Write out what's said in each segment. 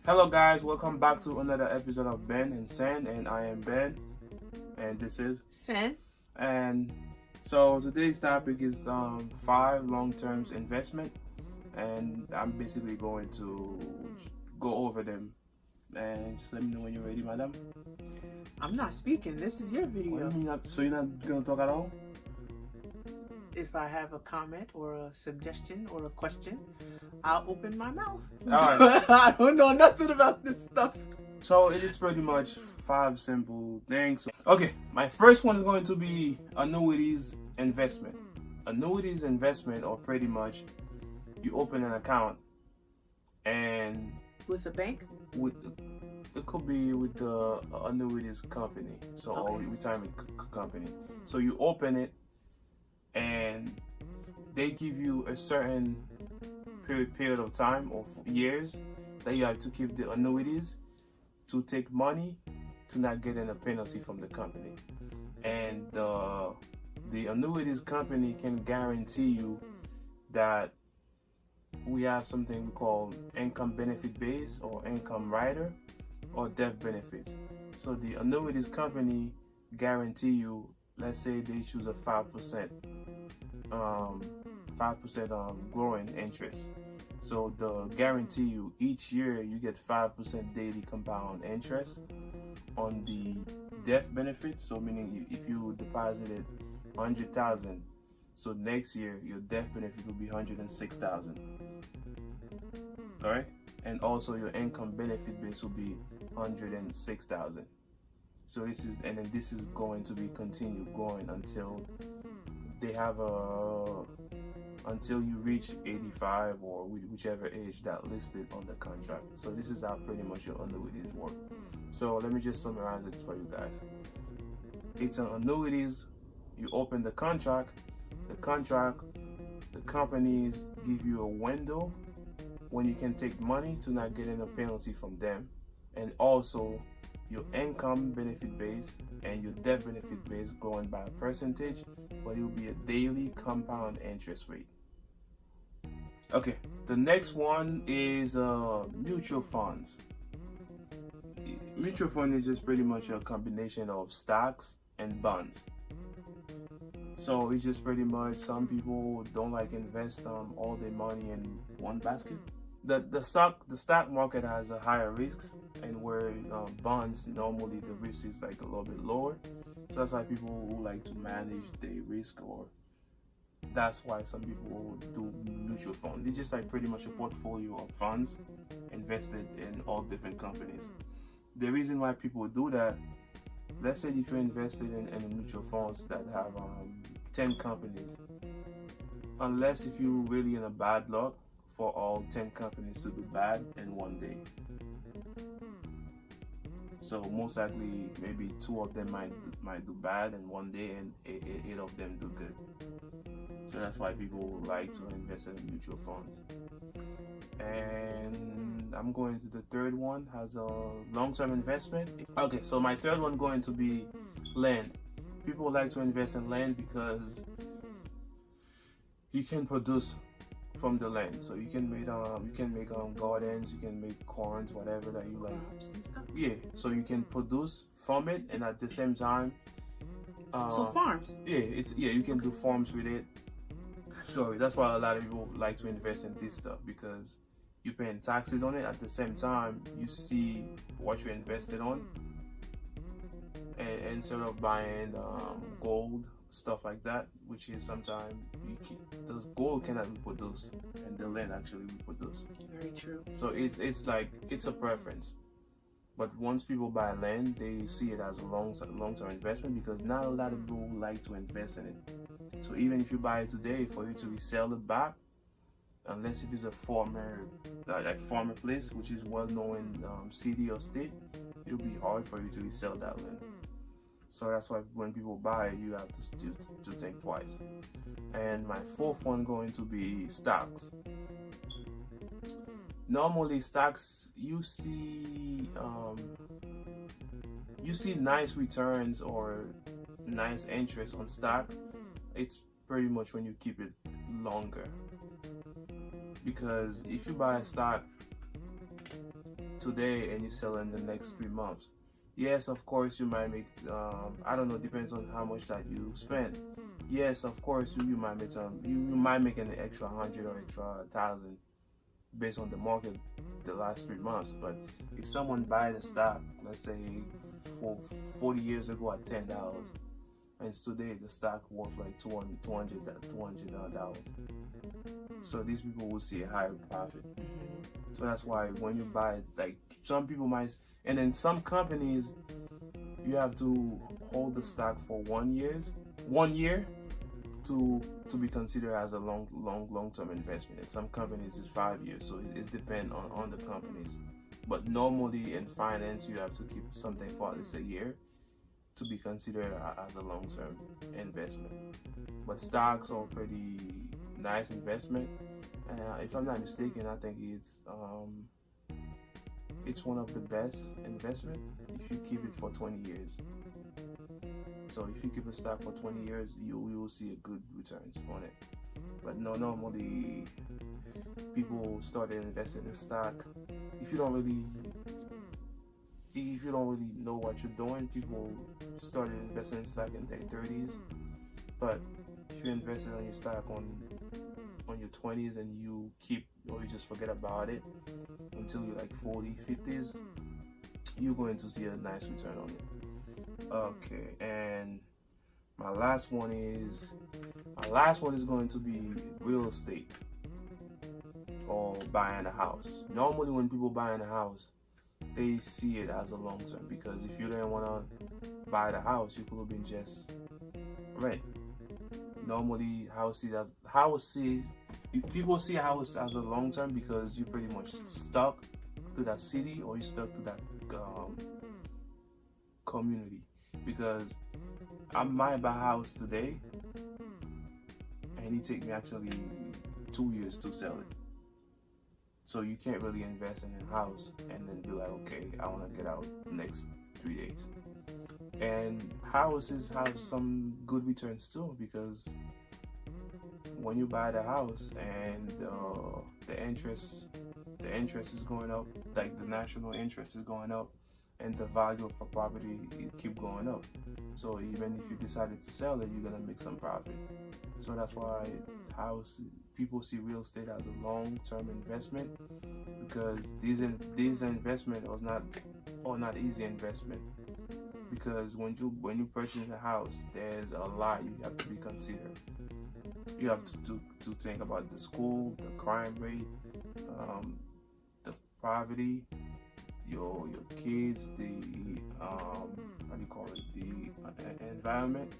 Hello guys, welcome back to another episode of Ben and Sen, and I am Ben, and this is Sen. And so today's topic is 5 long-term investment, and I'm basically going to go over them. And just let me know when you're ready, madam. I'm not speaking. This is your What do video. you mean? So you're not gonna talk at all? If I have a comment or a suggestion or a question, I'll open my mouth. Alright. I don't know nothing about this stuff. So it is pretty much 5 simple things. Okay, my first one is going to be annuities investment. Annuities investment, or pretty much you open an account and With a bank? it could be with the annuities company, so or Okay. retirement company. So you open it and they give you a certain period of time or years that you have to keep the annuities to take money to not getting a penalty from the company. And the annuities company can guarantee you that we have something we call income benefit base or income rider or death benefits. So the annuities company guarantee you, let's say they choose a 5% growing interest. So they'll guarantee you each year you get 5% daily compound interest on the death benefit. So meaning if you deposited 100,000, so next year your death benefit will be 106,000. All right, and also your income benefit base will be 106,000. So this is going to be continued going until they have until you reach 85 or whichever age that listed on the contract. So this is how pretty much your annuities work. So let me just summarize it for you guys. It's an annuities. You open the contract. The companies give you a window when you can take money to not getting a penalty from them, and also your income benefit base and your death benefit base going by a percentage, but it will be a daily compound interest rate. Okay, the next one is mutual funds. Mutual fund is just pretty much a combination of stocks and bonds. So it's just pretty much, some people don't like invest all their money in one basket. The stock market has a higher risk, and where bonds, normally the risk is like a little bit lower. So that's why people who like to manage their risk, or that's why some people do mutual funds. It's just like pretty much a portfolio of funds invested in all different companies. The reason why people do that, let's say if you're invested in mutual funds that have 10 companies, unless if you're really in a bad luck for all 10 companies to do bad in one day. So most likely maybe 2 of them might do bad in one day, and 8 of them do good. So that's why people like to invest in mutual funds. And I'm going to the third one, has a long-term investment. Okay, so my third one going to be land. People like to invest in land because you can produce from the land. So you can make gardens, you can make corns, whatever that you like. Farms and stuff. Yeah, so you can produce from it, and at the same time, So farms. you can do farms with it. So that's why a lot of people like to invest in this stuff, because you're paying taxes on it. At the same time, you see what you invested on, and instead of buying gold, stuff like that, which is sometimes those gold cannot reproduce, and the land actually reproduce. Very true. So it's like, it's a preference. But once people buy land, they see it as a long-term investment, because not a lot of people like to invest in it. So even if you buy it today, for you to resell it back, unless if it's a former place, which is well-known city or state, it'll be hard for you to resell that land. So that's why when people buy it, you have to think twice. And my fourth one going to be stocks. Normally stocks, you see nice returns or nice interest on stock. It's pretty much when you keep it longer. Because if you buy a stock today and you sell in the next 3 months. Yes, of course you might make I don't know, depends on how much that you spend. Yes, of course you might make you might make an extra 100 or extra 1,000 based on the market the last 3 months. But if someone buy the stock, let's say for 40 years ago at $10, and today the stock worth like $200. So these people will see a higher profit. So that's why when you buy, like some people might, and then some companies, you have to hold the stock for 1 year to be considered as a long-term investment. And some companies is 5 years, so it depends on the companies. But normally in finance, you have to keep something for at least a year to be considered as a long-term investment. But stocks are pretty nice investment, and if I'm not mistaken, I think it's one of the best investment if you keep it for 20 years. So if you keep a stock for 20 years, you will see a good returns on it. But no, normally people started investing in stock. If you don't really know what you're doing, people started investing in stock in their 30s. But if you invested on your stock on your 20s and you just forget about it until you're like 40, 50s, you're going to see a nice return on it. Okay, and my last one is going to be real estate or buying a house. Normally when people buy a house, they see it as a long term, because if you didn't want to buy the house, you could have been just rent. Normally people see a house as a long term because you're pretty much stuck to that city or you're stuck to that community. Because I might buy a house today and it take me actually 2 years to sell it. So you can't really invest in a house and then be like, okay, I want to get out next 3 days. And houses have some good returns too, because when you buy the house and the interest is going up, like the national interest is going up, and the value of a property keep going up. So even if you decided to sell it, you're gonna make some profit. So that's why people see real estate as a long-term investment, because these investments are not easy investment. Because when you purchase a house, there's a lot you have to be considered. You have to think about the school, the crime rate, the poverty, your kids, the the environment,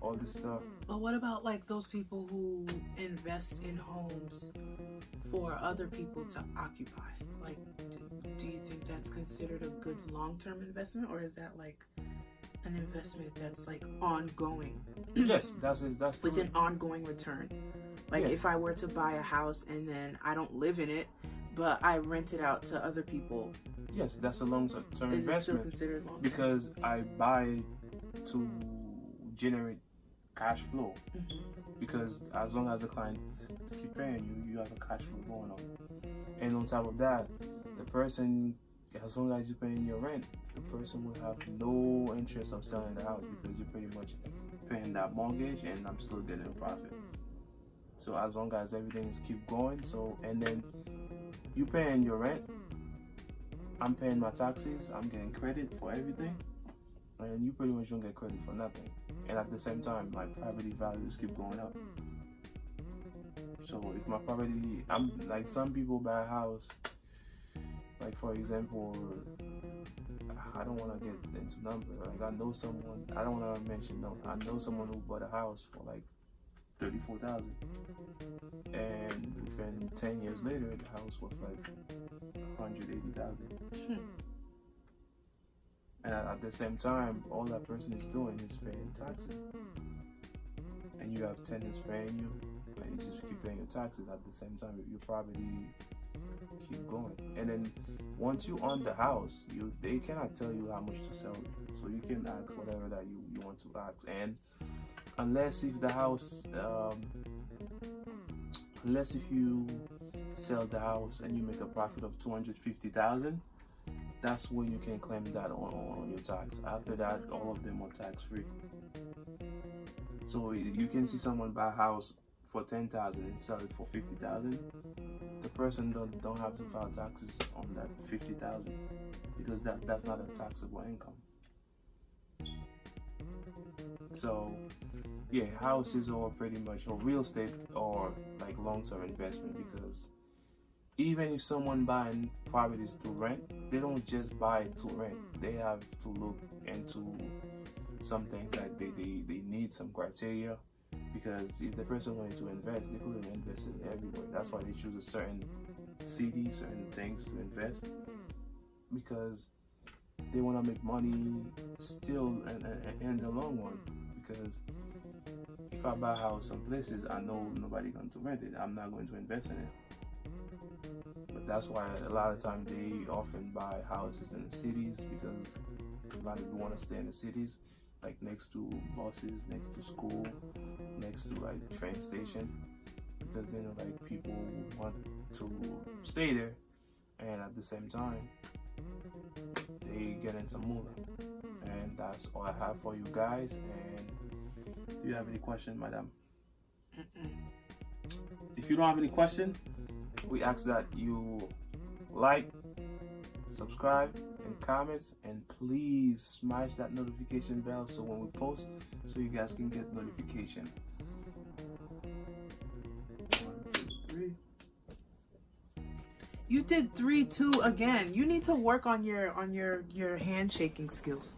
all this stuff. But what about like those people who invest in homes for other people to occupy? Like, do you think that's considered a good long-term investment, or is that like an investment that's like ongoing? Yes, that's with an ongoing return. Like, yeah. If I were to buy a house and then I don't live in it, but I rent it out to other people. Yes, that's a long-term investment. Is it still considered long-term? Because I buy to generate cash flow. Mm-hmm. Because as long as the clients keep paying you, you have a cash flow going on. And on top of that, the person, as long as you're paying your rent, the person will have no interest of selling the house, because you're pretty much paying that mortgage and I'm still getting a profit. So as long as everything is keep going, and then you paying your rent, I'm paying my taxes, I'm getting credit for everything, and you pretty much don't get credit for nothing. And at the same time, my property values keep going up. So if my property, I'm like, some people buy a house, like for example, I don't want to get into numbers. Like I know someone, I don't want to mention no. I know someone who bought a house for like $34,000, and within 10 years later, the house was like $180,000. And at the same time, all that person is doing is paying taxes. And you have tenants paying you, and you just keep paying your taxes at the same time. Your property keep going. And then once you own the house, they cannot tell you how much to sell it. So you can ask whatever that you want to ask. And unless if the house, unless if you sell the house and you make a profit of $250,000, that's when you can claim that on your tax. After that, all of them are tax free. So you can see someone buy a house for 10,000 and sell it for 50,000. The person don't have to file taxes on that 50,000 because that's not a taxable income. So yeah, houses are pretty much, or real estate or like long-term investment, because even if someone buying properties to rent, they don't just buy it to rent. They have to look into some things that they need some criteria, because if the person wanted to invest, they couldn't invest it everywhere. That's why they choose a certain city, certain things to invest, because they want to make money still in the long run. Because if I buy a house some places, I know nobody going to rent it. I'm not going to invest in it. But that's why a lot of times they often buy houses in the cities, because a lot of people want to stay in the cities, like next to buses, next to school, next to like train station, because they know like people want to stay there, and at the same time they get in some moolah. And that's all I have for you guys. And do you have any question, madam? If you don't have any question, we ask that you like, subscribe, and comments, and please smash that notification bell so when we post, so you guys can get notification. 1, 2, 3. You did 3-2 again. You need to work on your handshaking skills.